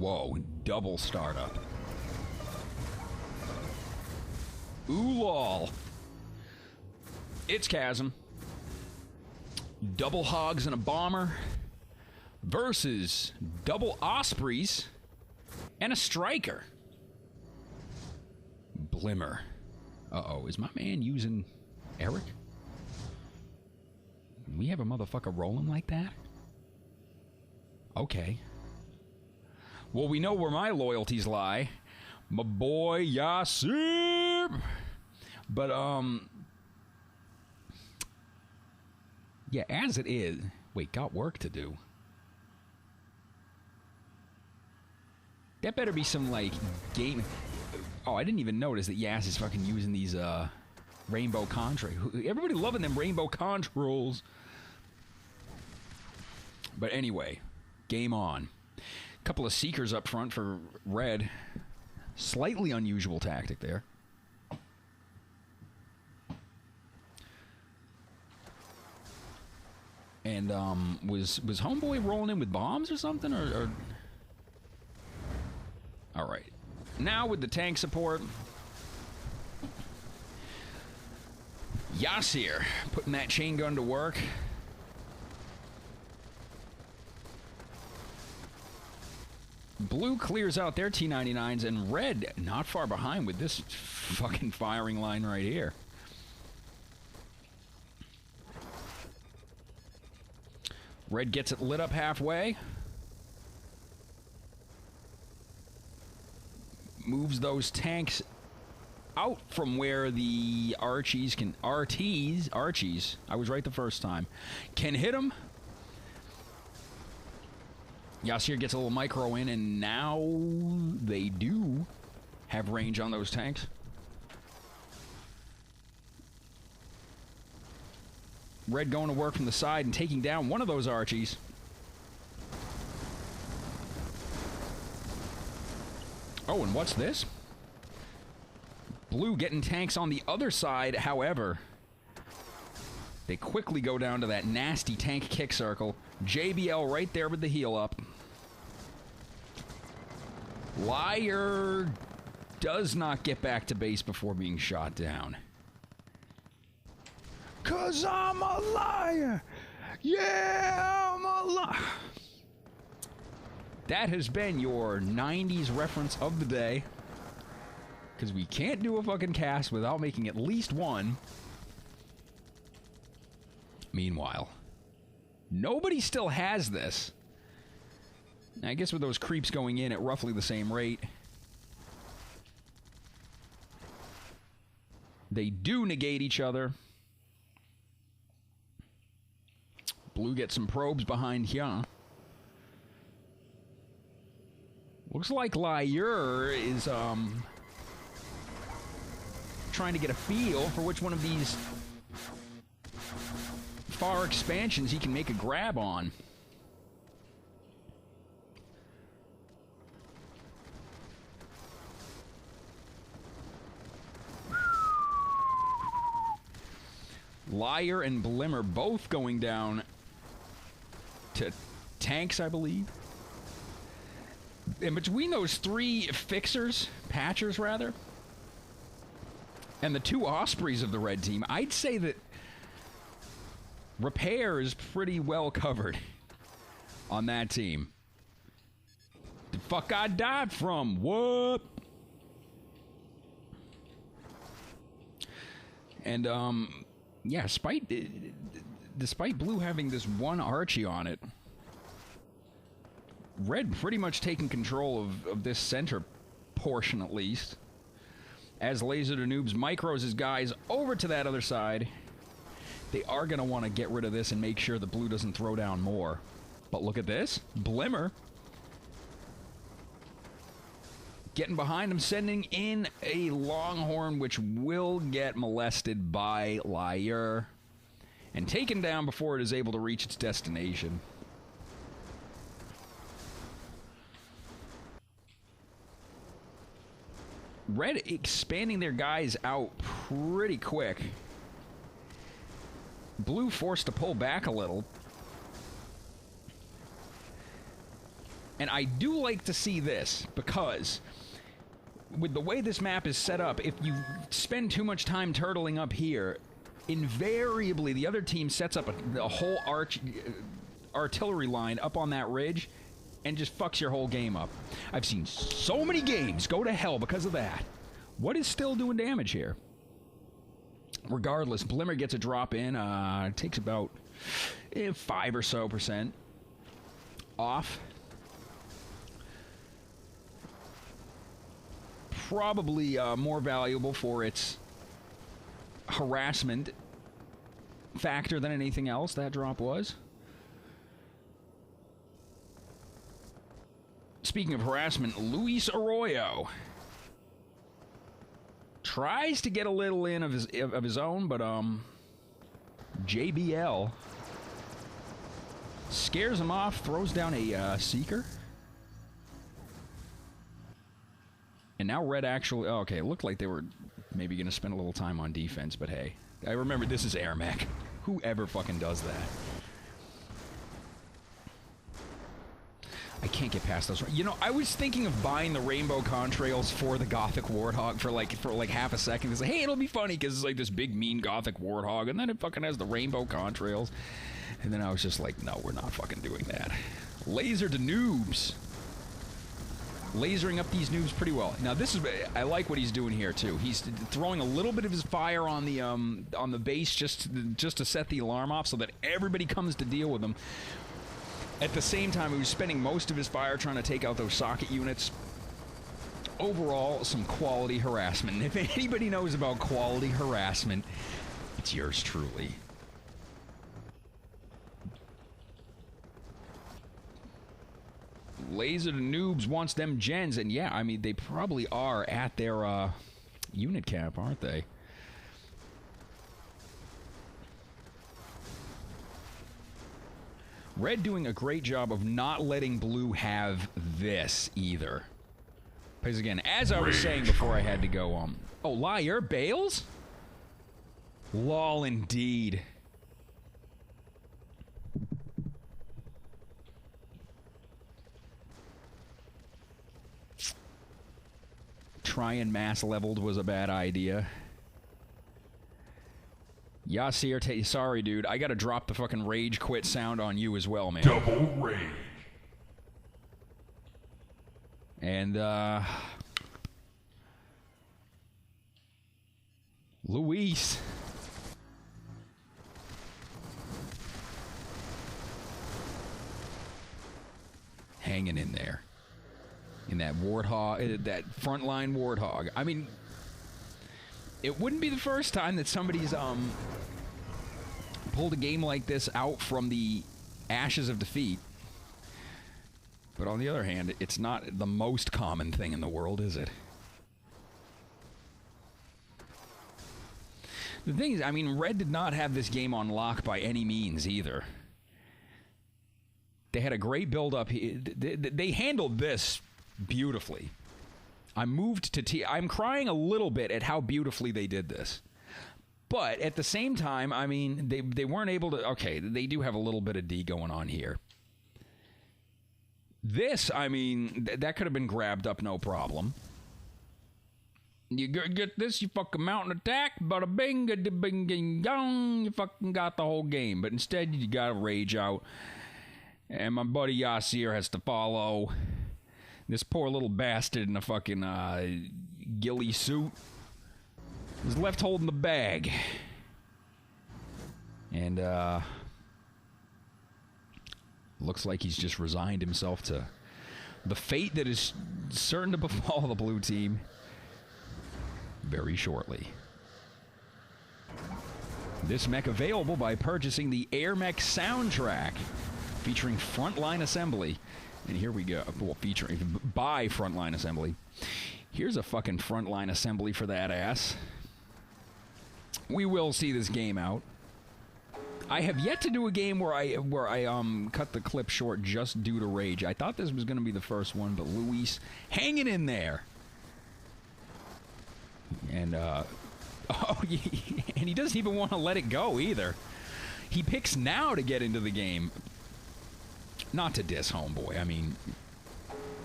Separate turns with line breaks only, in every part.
Whoa, double startup. Ooh, lol. It's Chasm. Double hogs and a bomber versus double ospreys and a striker. Blimmer. Uh-oh, is my man using Eric? We have a motherfucker rolling like that? Okay. Well, we know where my loyalties lie. My boy Yasir. But, yeah, as it is... Wait, got work to do. That better be some, like, game... Oh, I didn't even notice that Yas is fucking using these, rainbow controls. Everybody loving them rainbow controls. But anyway, game on. Couple of Seekers up front for Red. Slightly unusual tactic there. And, was Homeboy rolling in with bombs or something, or... Alright. Now with the tank support... Yasir putting that chain gun to work. Blue clears out their T-99s, and Red not far behind with this fucking firing line right here. Red gets it lit up halfway. Moves those tanks out from where the Archies can... Archies, I was right the first time, can hit them. Yasir gets a little micro in, and now they do have range on those tanks. Red going to work from the side and taking down one of those Archies. Oh, and what's this? Blue getting tanks on the other side, however. They quickly go down to that nasty tank kick circle. JBL right there with the heel up. Liar does not get back to base before being shot down. 'Cause I'm a liar! Yeah, I'm a liar! That has been your 90s reference of the day. Because we can't do a fucking cast without making at least one. Meanwhile, nobody still has this. I guess with those creeps going in at roughly the same rate, they do negate each other. Blue gets some probes behind here. Looks like Liar is, trying to get a feel for which one of these far expansions he can make a grab on. Liar and Blimmer both going down to tanks, I believe. And between those three fixers, patchers rather, and the two Ospreys of the red team, I'd say that repair is pretty well covered on that team. The fuck I died from? What? And, yeah, despite Blue having this one Archie on it, Red pretty much taking control of this center portion, at least. As LaserDaNOOBS micros his guys over to that other side. They are going to want to get rid of this and make sure that Blue doesn't throw down more. But look at this. Blimmer getting behind him, sending in a Longhorn, which will get molested by Liar. And taken down before it is able to reach its destination. Red expanding their guys out pretty quick. Blue forced to pull back a little. And I do like to see this, because with the way this map is set up, if you spend too much time turtling up here, invariably the other team sets up a whole artillery line up on that ridge and just fucks your whole game up. I've seen so many games go to hell because of that. What is still doing damage here? Regardless, Blimmer gets a drop in. It takes about 5% or so off. Probably more valuable for its harassment factor than anything else that drop was. Speaking of harassment, Luis Arroyo tries to get a little in of his own, but JBL scares him off, throws down a Seeker. And now Red actually... Oh, okay, it looked like they were maybe going to spend a little time on defense, but hey. I remember this is AirMech. Whoever fucking does that. I can't get past those. You know, I was thinking of buying the rainbow contrails for the Gothic Warthog for like half a second. It's like, hey, it'll be funny because it's like this big mean Gothic Warthog, and then it fucking has the rainbow contrails. And then I was just like, no, we're not fucking doing that. LaserDaNOOBS. Lasering up these noobs pretty well. Now this is, I like what he's doing here too. He's throwing a little bit of his fire on the base just to set the alarm off so that everybody comes to deal with him. At the same time, he was spending most of his fire trying to take out those socket units. Overall, some quality harassment. And if anybody knows about quality harassment, it's yours truly. LaserDaNOOBS wants them gens, and yeah, I mean, they probably are at their unit cap, aren't they? Red doing a great job of not letting Blue have this either. Because again, as I was saying before I had to go, oh, liar, Bales? Lol, indeed. Trying mass leveled was a bad idea. Yasir, sorry, dude. I gotta drop the fucking rage quit sound on you as well, man.
Double rage.
And, Luis. Hanging in there. In that Warthog, that frontline Warthog. I mean, it wouldn't be the first time that somebody's pulled a game like this out from the ashes of defeat. But on the other hand, it's not the most common thing in the world, is it? The thing is, I mean, Red did not have this game on lock by any means either. They had a great build-up. They handled this beautifully. I'm crying a little bit at how beautifully they did this. But at the same time, I mean, they weren't able to... Okay, they do have a little bit of D going on here. This, I mean, that could have been grabbed up no problem. You get this, you fucking mountain attack, bada bing, bing, bing, yong, you fucking got the whole game. But instead, you got to rage out. And my buddy Yasir has to follow. This poor little bastard in a fucking ghillie suit was left holding the bag. And looks like he's just resigned himself to the fate that is certain to befall the blue team very shortly. This mech available by purchasing the AirMech soundtrack featuring Frontline Assembly. And here we go. Well, featuring by Frontline Assembly. Here's a fucking Frontline Assembly for that ass. We will see this game out. I have yet to do a game where I cut the clip short just due to rage. I thought this was going to be the first one, but Luis hanging in there. And oh, and he doesn't even want to let it go either. He picks now to get into the game. Not to diss homeboy. I mean,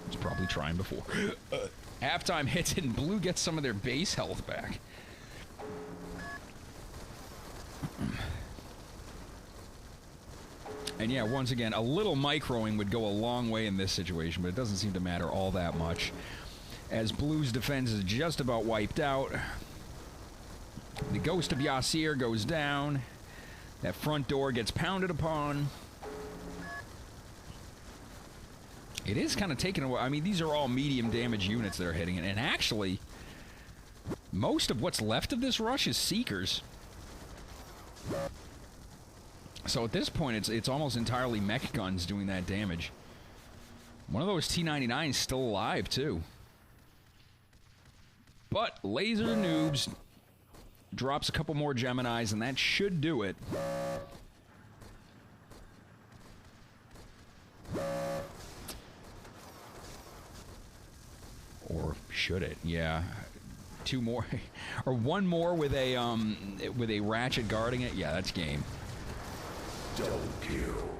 Was probably trying before. Halftime hits it, and Blue gets some of their base health back. And yeah, once again, a little microing would go a long way in this situation, but it doesn't seem to matter all that much, as Blue's defense is just about wiped out. The Ghost of Yasir goes down. That front door gets pounded upon. It is kind of taken away. I mean, these are all medium damage units that are hitting it, and actually, most of what's left of this rush is Seekers. So at this point, it's almost entirely mech guns doing that damage. One of those T-99s still alive, too. But LaserDaNOOBS drops a couple more Geminis, and that should do it. Or should it? Yeah. Two more. Or one more with a ratchet guarding it. Yeah, that's game.
Double kill.